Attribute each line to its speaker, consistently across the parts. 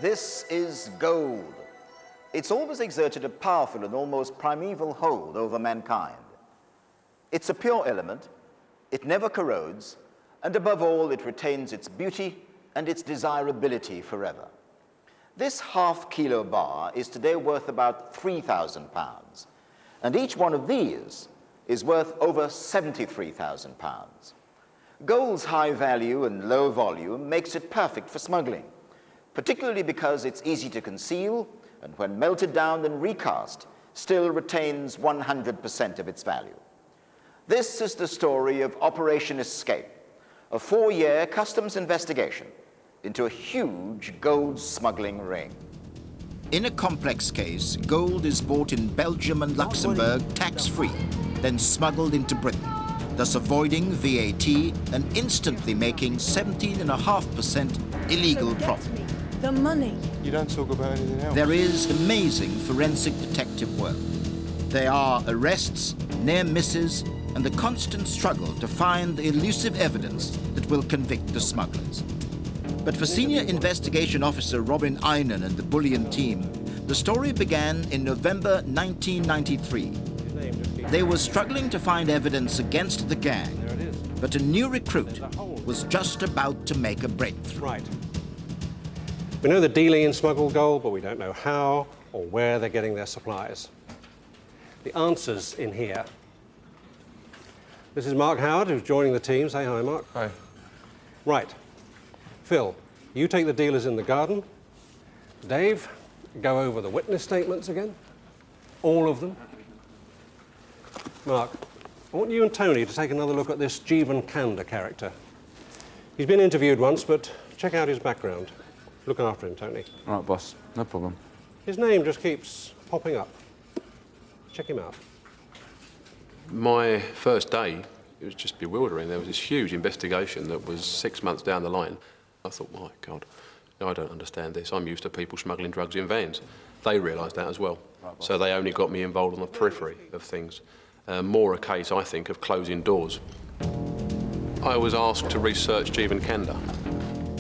Speaker 1: This is gold. It's always exerted a powerful and almost primeval hold over mankind. It's a pure element, it never corrodes, and above all, it retains its beauty and its desirability forever. This half-kilo bar is today worth about £3,000, and each one of these is worth over £73,000. Gold's high value and low volume makes it perfect for smuggling, particularly because it's easy to conceal and when melted down and recast, still retains 100% of its value. This is the story of Operation Escape, a 4-year customs investigation into a huge gold smuggling ring. In a complex case, gold is bought in Belgium and Luxembourg tax-free, then smuggled into Britain, thus avoiding VAT and instantly making 17.5% illegal profit.
Speaker 2: The money.
Speaker 3: You don't talk about anything else.
Speaker 1: There is amazing forensic detective work. There are arrests, near misses, and the constant struggle to find the elusive evidence that will convict the smugglers. But for Senior Investigation Officer Robin Einan and the Bullion team, the story began in November 1993. They were struggling to find evidence against the gang, but a new recruit was just about to make a breakthrough.
Speaker 4: Right. We know they're dealing in smuggled gold, but we don't know how or where they're getting their supplies. The answer's in here. This is Mark Howard, who's joining the team. Say hi, Mark.
Speaker 3: Hi.
Speaker 4: Right. Phil, you take the dealers in the garden. Dave, go over the witness statements again. All of them. Mark, I want you and Tony to take another look at this Jeevan Kanda character. He's been interviewed once, but check out his background. Look after him, Tony.
Speaker 3: All right, boss. No problem.
Speaker 4: His name just keeps popping up. Check him out.
Speaker 5: My first day, it was just bewildering. There was this huge investigation that was 6 months down the line. I thought, my God, I don't understand this. I'm used to people smuggling drugs in vans. They realised that as well. So they only got me involved on the periphery of things. More a case, I think, of closing doors. I was asked to research Jeevan Kanda.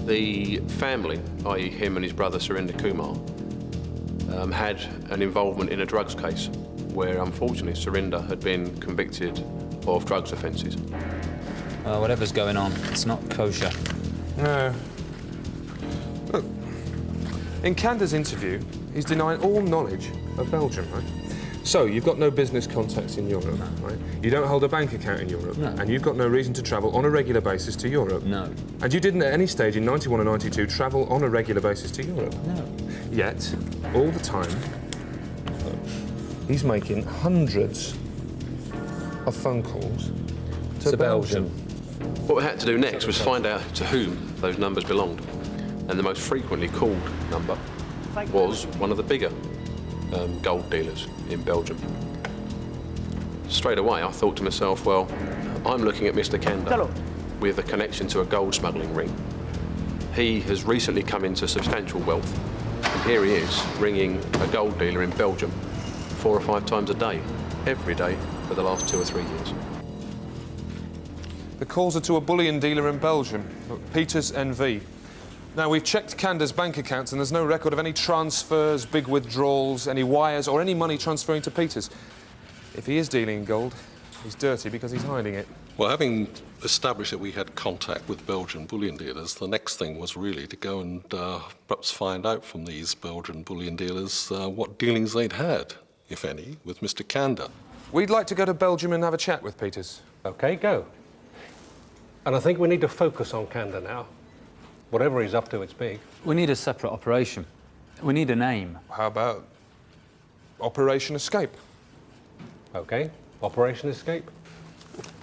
Speaker 5: The family, i.e. him and his brother Surinder Kumar, had an involvement in a drugs case where, unfortunately, Surinder had been convicted of drugs offences.
Speaker 6: Whatever's going on, it's not kosher.
Speaker 3: No. Look, in Kanda's interview, he's denying all knowledge of Belgium, right? So, you've got no business contacts in Europe, right? You don't hold a bank account in Europe.
Speaker 6: No.
Speaker 3: And you've got no reason to travel on a regular basis to Europe.
Speaker 6: No.
Speaker 3: And you didn't at any stage in 91 or 92 travel on a regular basis to Europe.
Speaker 6: No.
Speaker 3: Yet, all the time, he's making hundreds of phone calls to Belgium.
Speaker 5: What we had to do next was find out to whom those numbers belonged. And the most frequently called number was one of the bigger gold dealers in Belgium. Straight away, I thought to myself, well, I'm looking at Mr. Kanda with a connection to a gold smuggling ring. He has recently come into substantial wealth, and here he is ringing a gold dealer in Belgium 4 or 5 times a day, every day for the last 2 or 3 years.
Speaker 3: The calls are to a bullion dealer in Belgium, Peters NV. Now, we've checked Kanda's bank accounts and there's no record of any transfers, big withdrawals, any wires or any money transferring to Peters. If he is dealing in gold, he's dirty because he's hiding it.
Speaker 7: Well, having established that we had contact with Belgian bullion dealers, the next thing was really to go and perhaps find out from these Belgian bullion dealers what dealings they'd had, if any, with Mr. Kanda.
Speaker 3: We'd like to go to Belgium and have a chat with Peters.
Speaker 4: OK, go. And I think we need to focus on Kanda now. Whatever he's up to, it's big.
Speaker 6: We need a separate operation. We need a name.
Speaker 3: How about Operation Escape?
Speaker 4: OK, Operation Escape.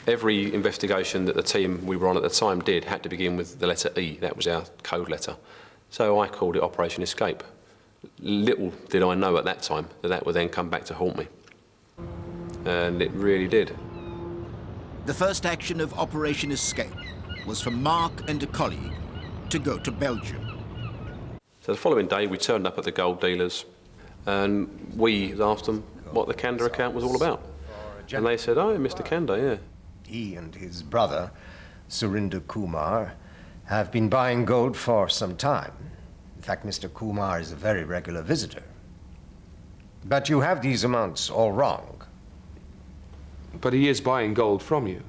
Speaker 5: Every investigation that the team we were on at the time did had to begin with the letter E. That was our code letter. So I called it Operation Escape. Little did I know at that time that that would then come back to haunt me. And it really did.
Speaker 1: The first action of Operation Escape was for Mark and a colleague to go to Belgium.
Speaker 5: So the following day we turned up at the gold dealers and we asked them what the Kanda account was all about. And they said, oh, Mr. Kanda, yeah.
Speaker 8: He and his brother, Surinder Kumar, have been buying gold for some time.
Speaker 2: In fact, Mr. Kumar is a very regular visitor. But you have these amounts all wrong.
Speaker 3: But he is buying gold from you.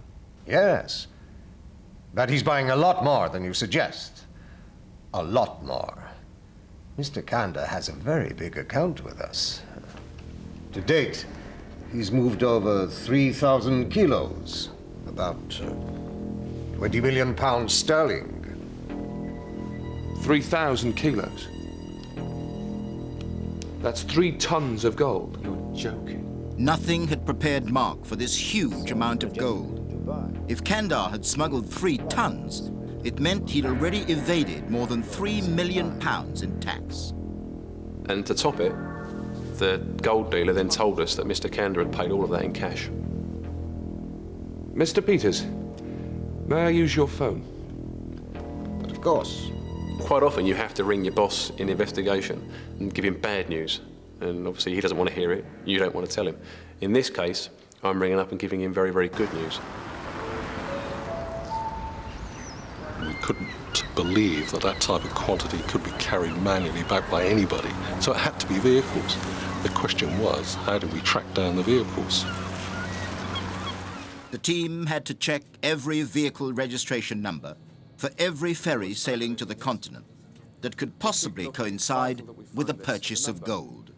Speaker 2: Yes. But he's buying a lot more than you suggest. A lot more. Mr. Kanda has a very big account with us. To date, he's moved over 3,000 kilos, about 20 million pounds sterling.
Speaker 3: 3,000 kilos. That's 3 tons of gold. You're joking.
Speaker 8: Nothing had prepared Mark for this huge amount of gold. If Kandar had smuggled 3 tons, it meant he'd already evaded more than £3 million in tax.
Speaker 5: And to top it, the gold dealer then told us that Mr. Kanda had paid all of that in cash.
Speaker 3: Mr. Peters, may I use your phone?
Speaker 2: But of course.
Speaker 5: Quite often you have to ring your boss in investigation and give him bad news. And obviously he doesn't want to hear it, you don't want to tell him. In this case, I'm ringing up and giving him very, very good news.
Speaker 7: We couldn't believe that that type of quantity could be carried manually back by anybody. So it had to be vehicles. The question was, how do we track down the vehicles?
Speaker 8: The team had to check every vehicle registration number for every ferry sailing to the continent that could possibly coincide with the purchase of gold.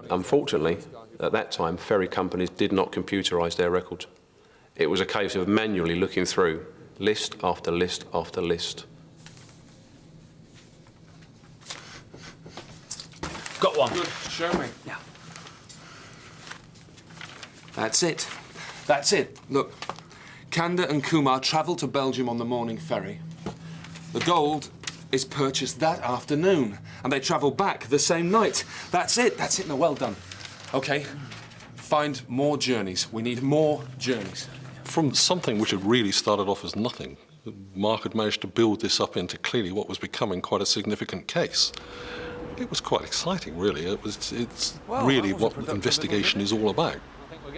Speaker 5: Unfortunately, at that time, ferry companies did not computerise their records. It was a case of manually looking through list after list after list.
Speaker 9: Got one.
Speaker 3: Good. Show me.
Speaker 9: Yeah. That's it. That's it. Look, Kanda and Kumar travelled to Belgium on the morning ferry. The gold is purchased that afternoon, and they travel back the same night. That's it. That's it. No, well done. OK, find more journeys. We need more journeys.
Speaker 7: From something which had really started off as nothing, Mark had managed to build this up into clearly what was becoming quite a significant case. It was quite exciting, really. It's really what investigation is all about.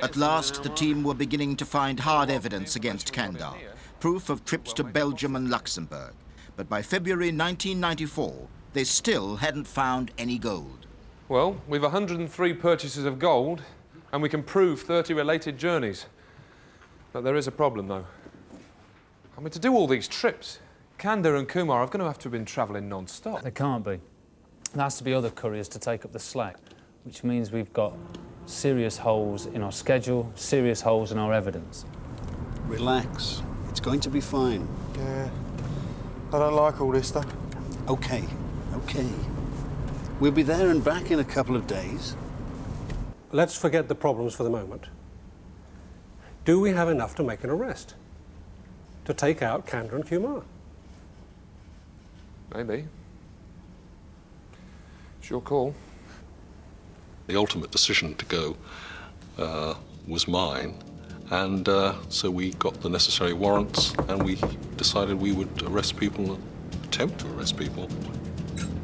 Speaker 8: At last, the team were beginning to find hard evidence against Kandar, proof of trips to Belgium and Luxembourg. But by February 1994, they still hadn't found any gold.
Speaker 3: Well, we've 103 purchases of gold, and we can prove 30 related journeys. But there is a problem, though. I mean, to do all these trips, Kanda and Kumar are going to have been travelling non-stop.
Speaker 6: There can't be. There has to be other couriers to take up the slack, which means we've got serious holes in our schedule, serious holes in our evidence.
Speaker 10: Relax. It's going to be fine.
Speaker 11: Yeah. I don't like all this stuff.
Speaker 10: OK. OK. We'll be there and back in a couple of days.
Speaker 4: Let's forget the problems for the moment. Do we have enough to make an arrest? To take out Kanda and Kumar?
Speaker 3: Maybe. It's your call.
Speaker 7: The ultimate decision to go was mine, and so we got the necessary warrants, and we decided we would arrest people, attempt to arrest people.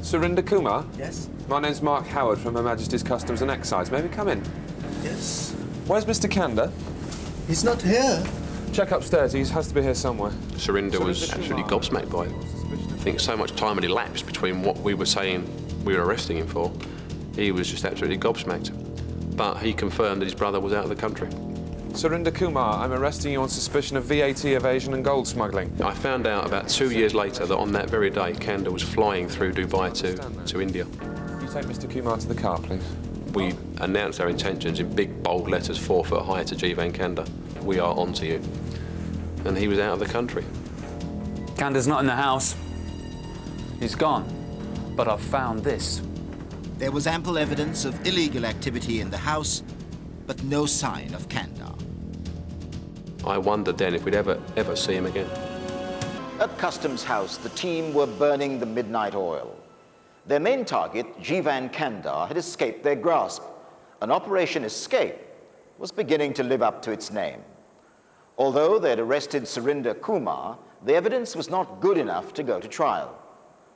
Speaker 3: Surinder Kumar?
Speaker 10: Yes?
Speaker 3: My name's Mark Howard from Her Majesty's Customs and Excise. May we come in?
Speaker 10: Yes.
Speaker 3: Where's Mr. Kanda?
Speaker 10: He's not here.
Speaker 3: Check upstairs. He has to be here somewhere.
Speaker 5: Surinder was absolutely gobsmacked by it. I think so much time had elapsed between what we were saying we were arresting him for. He was just absolutely gobsmacked. But he confirmed that his brother was out of the country.
Speaker 3: Surinder Kumar, I'm arresting you on suspicion of VAT evasion and gold smuggling.
Speaker 5: I found out about 2 years later that on that very day, Kanda was flying through Dubai to India.
Speaker 3: You take Mr. Kumar to the car, please.
Speaker 5: We announced our intentions in big, bold letters, 4 foot high, to Jivan Kanda. We are on to you. And he was out of the country.
Speaker 6: Kanda's not in the house. He's gone. But I've found this.
Speaker 8: There was ample evidence of illegal activity in the house, but no sign of Kandar.
Speaker 5: I wondered then if we'd ever see him again.
Speaker 1: At Customs House, the team were burning the midnight oil. Their main target, Jivan Kandar, had escaped their grasp. And Operation Escape was beginning to live up to its name. Although they had arrested Surinder Kumar, the evidence was not good enough to go to trial.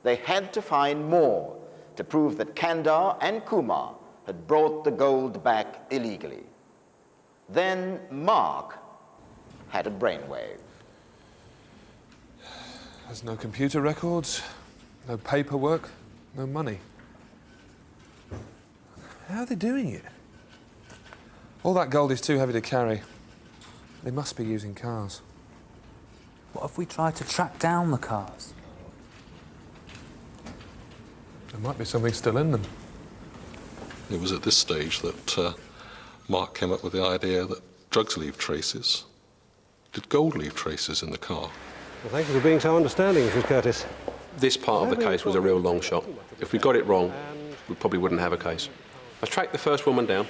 Speaker 1: They had to find more to prove that Kandar and Kumar had brought the gold back illegally. Then Mark had a brainwave.
Speaker 3: There's no computer records, no paperwork, No money. How are they doing it? All that gold is too heavy to carry. They must be using cars.
Speaker 6: What if we tried to track down the cars?
Speaker 3: There might be something still in them.
Speaker 7: It was at this stage that Mark came up with the idea that drugs leave traces. Did gold leave traces in the car?
Speaker 4: Well, thank you for being so understanding, Mrs. Curtis.
Speaker 5: This part of the case was a real long shot. If we got it wrong, we probably wouldn't have a case. I tracked the first woman down,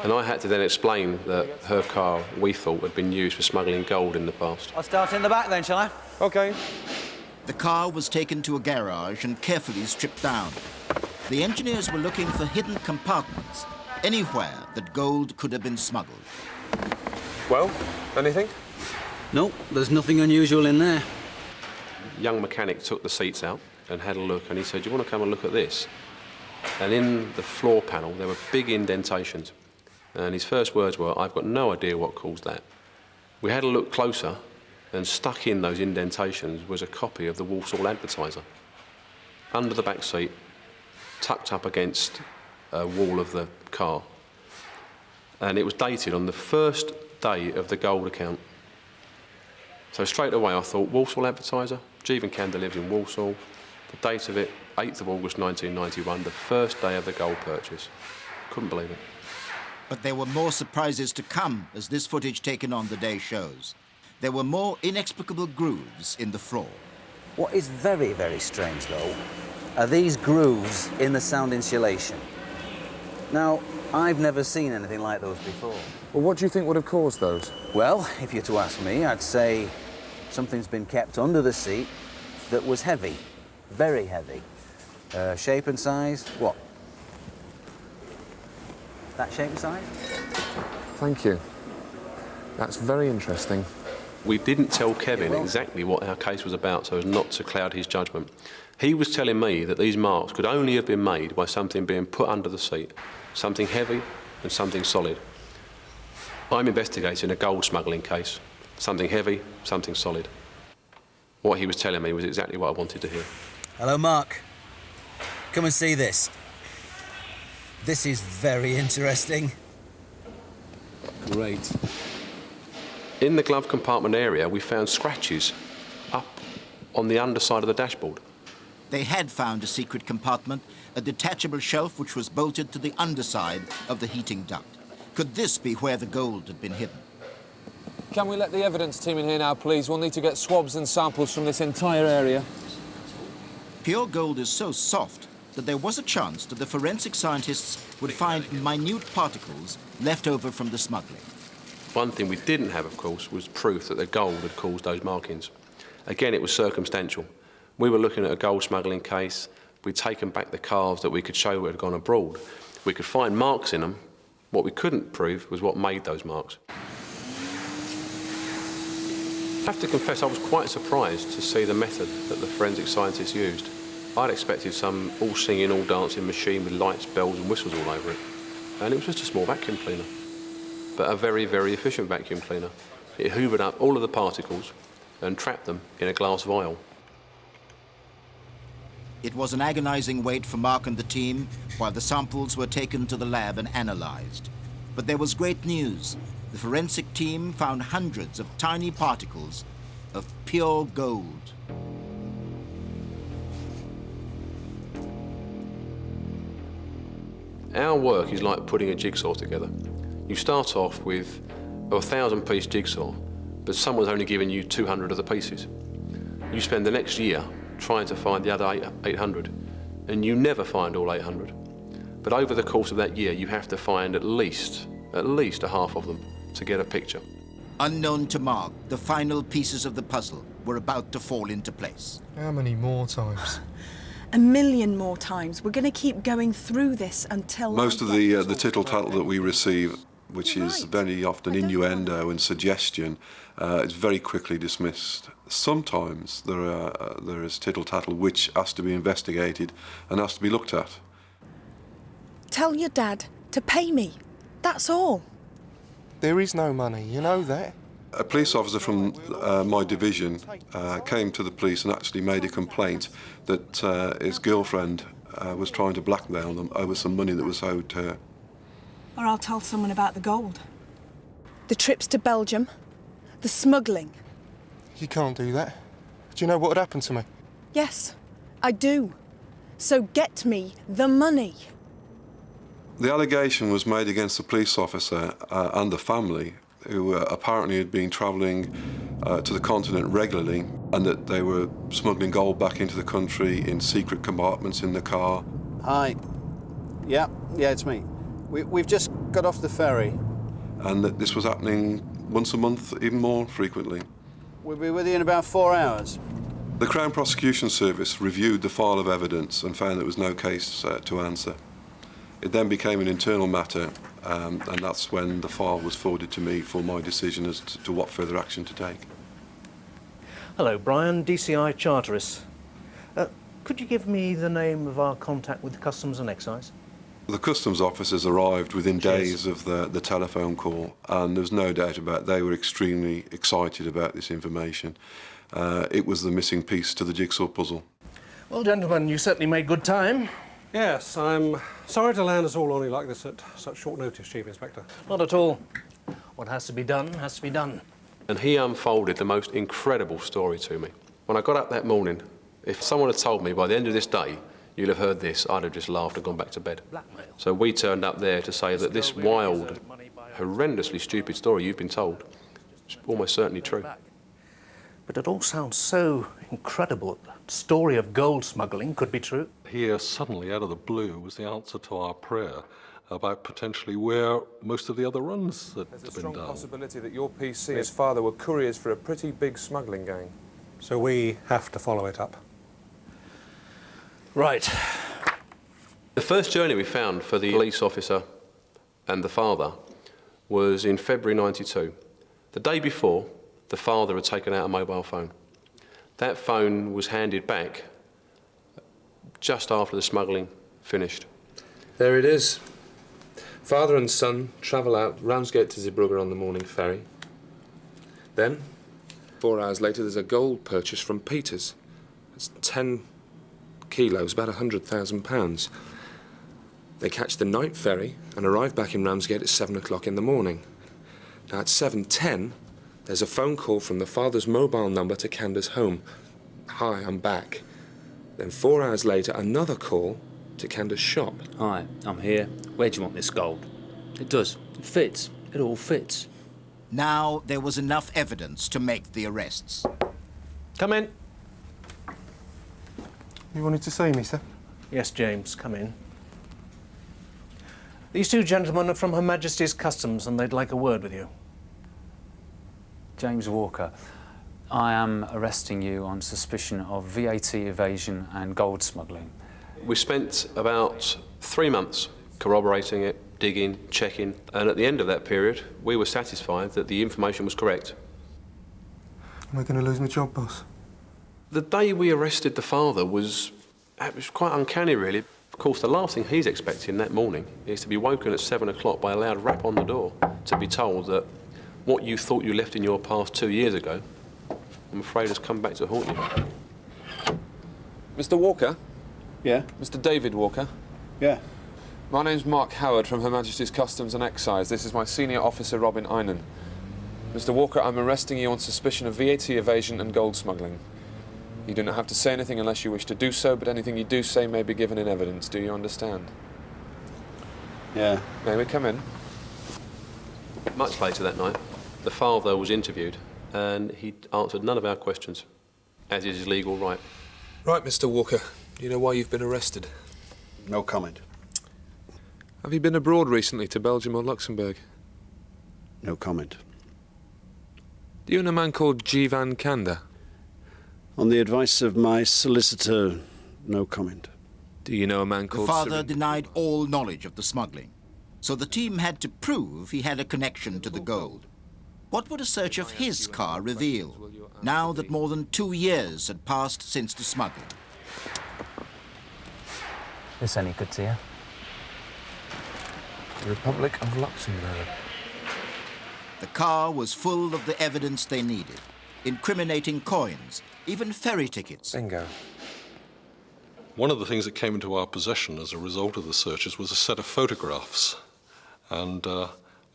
Speaker 5: and I had to then explain that her car, we thought, had been used for smuggling gold in the past.
Speaker 12: I'll start in the back then, shall I?
Speaker 3: OK.
Speaker 8: The car was taken to a garage and carefully stripped down. The engineers were looking for hidden compartments, anywhere that gold could have been smuggled.
Speaker 3: Well, anything?
Speaker 10: Nope, there's nothing unusual in there.
Speaker 5: Young mechanic took the seats out and had a look, and he said, "Do you want to come and look at this?" And in the floor panel, there were big indentations. And his first words were, "I've got no idea what caused that." We had a look closer, and stuck in those indentations was a copy of the Walsall Advertiser. Under the back seat, tucked up against a wall of the car. And it was dated on the first day of the gold account. So straight away I thought, Walsall Advertiser, Jeevan Kanda lives in Walsall. The date of it, 8th of August 1991, the first day of the gold purchase. Couldn't believe it.
Speaker 8: But there were more surprises to come, as this footage taken on the day shows. There were more inexplicable grooves in the floor.
Speaker 12: What is very, very strange, though, are these grooves in the sound insulation. Now, I've never seen anything like those before.
Speaker 3: Well, what do you think would have caused those?
Speaker 12: Well, if you're to ask me, I'd say something's been kept under the seat that was heavy, very heavy. Shape and size, what? That shape and size?
Speaker 3: Thank you. That's very interesting.
Speaker 5: We didn't tell Kevin exactly what our case was about so as not to cloud his judgment. He was telling me that these marks could only have been made by something being put under the seat, something heavy and something solid. I'm investigating a gold smuggling case. Something heavy, something solid. What he was telling me was exactly what I wanted to hear.
Speaker 12: Hello, Mark. Come and see this. This is very interesting.
Speaker 10: Great.
Speaker 5: In the glove compartment area, we found scratches up on the underside of the dashboard.
Speaker 8: They had found a secret compartment, a detachable shelf which was bolted to the underside of the heating duct. Could this be where the gold had been hidden?
Speaker 3: Can we let the evidence team in here now, please? We'll need to get swabs and samples from this entire area.
Speaker 8: Pure gold is so soft that there was a chance that the forensic scientists would find minute particles left over from the smuggling.
Speaker 5: One thing we didn't have, of course, was proof that the gold had caused those markings. Again, it was circumstantial. We were looking at a gold smuggling case. We'd taken back the calves that we could show had gone abroad. We could find marks in them. What we couldn't prove was what made those marks. I have to confess, I was quite surprised to see the method that the forensic scientists used. I'd expected some all-singing, all-dancing machine with lights, bells and whistles all over it. And it was just a small vacuum cleaner. But a very, very efficient vacuum cleaner. It hoovered up all of the particles and trapped them in a glass vial.
Speaker 8: It was an agonizing wait for Mark and the team while the samples were taken to the lab and analyzed. But there was great news. The forensic team found hundreds of tiny particles of pure gold.
Speaker 5: Our work is like putting a jigsaw together. You start off with a 1,000-piece jigsaw, but someone's only given you 200 of the pieces. You spend the next year trying to find the other 800, and you never find all 800. But over the course of that year, you have to find at least a half of them to get a picture.
Speaker 8: Unknown to Mark, the final pieces of the puzzle were about to fall into place.
Speaker 11: How many more times?
Speaker 13: A million more times. We're going to keep going through this until...
Speaker 14: Most of the tittle-tattle that we receive, which is very often innuendo and suggestion, is very quickly dismissed. Sometimes there is tittle-tattle which has to be investigated and has to be looked at.
Speaker 13: Tell your dad to pay me. That's all.
Speaker 11: There is no money, you know that.
Speaker 14: A police officer from my division came to the police and actually made a complaint that his girlfriend was trying to blackmail them over some money that was owed to her.
Speaker 13: Or I'll tell someone about the gold. The trips to Belgium, the smuggling.
Speaker 11: You can't do that. Do you know what would happen to me?
Speaker 13: Yes, I do. So get me the money.
Speaker 14: The allegation was made against the police officer and the family, who apparently had been travelling to the continent regularly, and that they were smuggling gold back into the country in secret compartments in the car.
Speaker 10: Hi. Yeah, it's me. We've just got off the ferry.
Speaker 14: And that this was happening once a month, even more frequently.
Speaker 10: We'll be with you in about 4 hours.
Speaker 14: The Crown Prosecution Service reviewed the file of evidence and found there was no case to answer. It then became an internal matter, and that's when the file was forwarded to me for my decision as to what further action to take.
Speaker 15: Hello, Brian, DCI Charteris. Could you give me the name of our contact with Customs and Excise?
Speaker 14: The customs officers arrived within days of the telephone call, and there's no doubt about it, they were extremely excited about this information. It was the missing piece to the jigsaw puzzle.
Speaker 15: Well, gentlemen, you certainly made good time.
Speaker 4: Yes, I'm sorry to land us all on you like this at such short notice, Chief Inspector.
Speaker 15: Not at all. What has to be done, has to be done.
Speaker 5: And he unfolded the most incredible story to me. When I got up that morning, if someone had told me by the end of this day you'll have heard this, I'd have just laughed and gone back to bed.
Speaker 15: Blackmail.
Speaker 5: So we turned up there to say that this wild, horrendously stupid story you've been told is almost certainly true.
Speaker 15: But it all sounds so incredible. The story of gold smuggling could be true.
Speaker 7: Here, suddenly, out of the blue, was the answer to our prayer about potentially where most of the other runs had
Speaker 3: There's a
Speaker 7: been
Speaker 3: strong
Speaker 7: done.
Speaker 3: possibility that your PC and his father were couriers for a pretty big smuggling gang.
Speaker 4: So we have to follow it up.
Speaker 15: Right.
Speaker 5: The first journey we found for the police officer and the father was in February '92. The day before, the father had taken out a mobile phone. That phone was handed back just after the smuggling finished. There it is. Father and son travel out Ramsgate to Zeebrugge on the morning ferry. Then, 4 hours later, there's a gold purchase from Peters. It's 10 kilos, about £100,000. They catch the night ferry and arrive back in Ramsgate at 7 o'clock in the morning. Now, at 7:10, there's a phone call from the father's mobile number to Canda's home. Hi, I'm back. Then 4 hours later, another call to Canda's shop.
Speaker 6: Hi, I'm here. Where do you want this gold? It does. It fits. It all fits.
Speaker 8: Now there was enough evidence to make the arrests.
Speaker 15: Come in.
Speaker 11: You wanted to see me, sir?
Speaker 15: Yes, James, come in. These two gentlemen are from Her Majesty's Customs and they'd like a word with you.
Speaker 6: James Walker, I am arresting you on suspicion of VAT evasion and gold smuggling.
Speaker 5: We spent about 3 months corroborating it, digging, checking, and at the end of that period, we were satisfied that the information was correct.
Speaker 11: Am I going to lose my job, boss?
Speaker 5: The day we arrested the father it was quite uncanny, really. Of course, the last thing he's expecting that morning is to be woken at 7 o'clock by a loud rap on the door, to be told that what you thought you left in your past 2 years ago, I'm afraid has come back to haunt you. Mr. Walker?
Speaker 10: Yeah?
Speaker 5: Mr. David Walker?
Speaker 10: Yeah.
Speaker 3: My name's Mark Howard from Her Majesty's Customs and Excise. This is my senior officer, Robin Einan. Mr. Walker, I'm arresting you on suspicion of VAT evasion and gold smuggling. You do not have to say anything unless you wish to do so, but anything you do say may be given in evidence. Do you understand?
Speaker 10: Yeah.
Speaker 3: May we come in?
Speaker 5: Much later that night, the father was interviewed and he answered none of our questions, as is his legal right.
Speaker 3: Right, Mr. Walker. Do you know why you've been arrested?
Speaker 10: No comment.
Speaker 3: Have you been abroad recently to Belgium or Luxembourg?
Speaker 10: No comment.
Speaker 3: Do you know a man called Jivan Kanda?
Speaker 10: On the advice of my solicitor, no comment.
Speaker 3: Do you know a man
Speaker 8: The
Speaker 3: called...
Speaker 8: father denied all knowledge of the smuggling, so the team had to prove he had a connection to the gold. What would a search of his car reveal, now that more than 2 years had passed since the smuggling?
Speaker 6: This any good to you?
Speaker 11: The Republic of Luxembourg.
Speaker 8: The car was full of the evidence they needed. Incriminating coins, even ferry tickets.
Speaker 3: Bingo.
Speaker 7: One of the things that came into our possession as a result of the searches was a set of photographs, and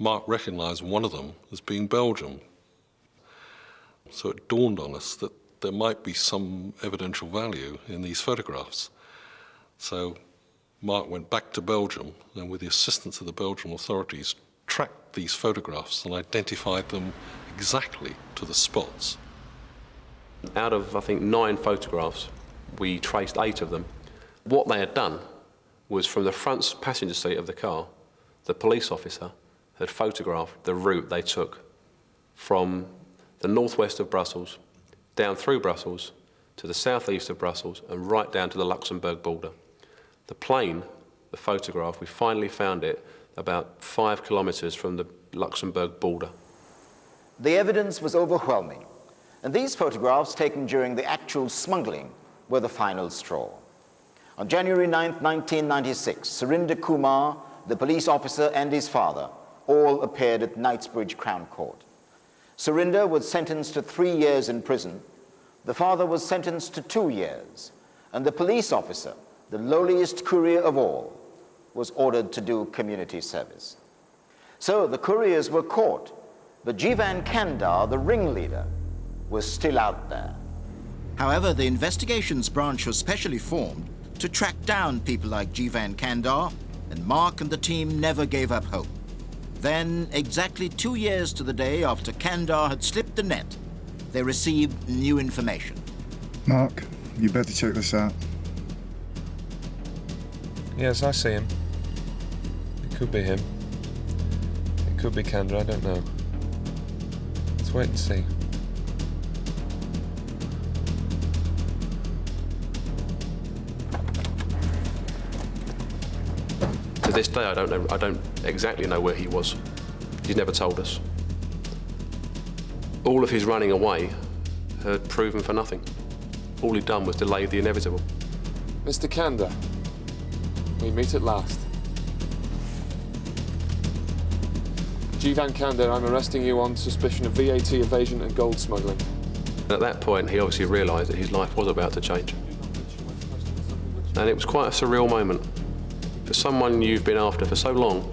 Speaker 7: Mark recognised one of them as being Belgium. So it dawned on us that there might be some evidential value in these photographs. So Mark went back to Belgium and, with the assistance of the Belgian authorities, tracked these photographs and identified them exactly to the spots.
Speaker 5: Out of, I think, 9 photographs, we traced 8 of them. What they had done was, from the front passenger seat of the car, the police officer had photographed the route they took from the northwest of Brussels, down through Brussels, to the southeast of Brussels, and right down to the Luxembourg border. The plane, the photograph, we finally found it about 5 kilometres from the Luxembourg border.
Speaker 1: The evidence was overwhelming, and these photographs, taken during the actual smuggling, were the final straw. On January 9, 1996, Surinder Kumar, the police officer, and his father all appeared at Knightsbridge Crown Court. Surinder was sentenced to 3 years in prison, the father was sentenced to 2 years, and the police officer, the lowliest courier of all, was ordered to do community service. So the couriers were caught, but Jivan Kandar, the ringleader, was still out there.
Speaker 8: However, the investigations branch was specially formed to track down people like Jivan Kandar, and Mark and the team never gave up hope. Then, exactly 2 years to the day after Kandar had slipped the net, they received new information.
Speaker 16: Mark, you better check this out.
Speaker 3: Yes, I see him. It could be him. It could be Kandar, I don't know. Let's wait and see.
Speaker 5: To this day, I don't exactly know where he was. He's never told us. All of his running away had proven for nothing. All he'd done was delay the inevitable.
Speaker 3: Mr. Kandar, we meet at last. Jivan Kandar, I'm arresting you on suspicion of VAT evasion and gold smuggling.
Speaker 5: At that point, he obviously realised that his life was about to change. And it was quite a surreal moment. For someone you've been after for so long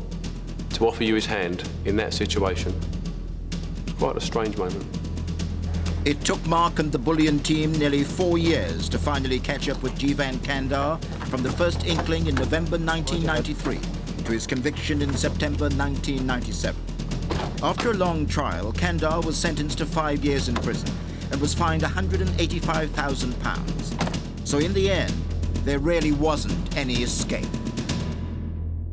Speaker 5: to offer you his hand in that situation, it's quite a strange moment.
Speaker 8: It took Mark and the bullion team nearly 4 years to finally catch up with Jivan Kandar, from the first inkling in November 1993 to his conviction in September 1997. After a long trial, Kandar was sentenced to 5 years in prison and was fined £185,000. So in the end, there really wasn't any escape.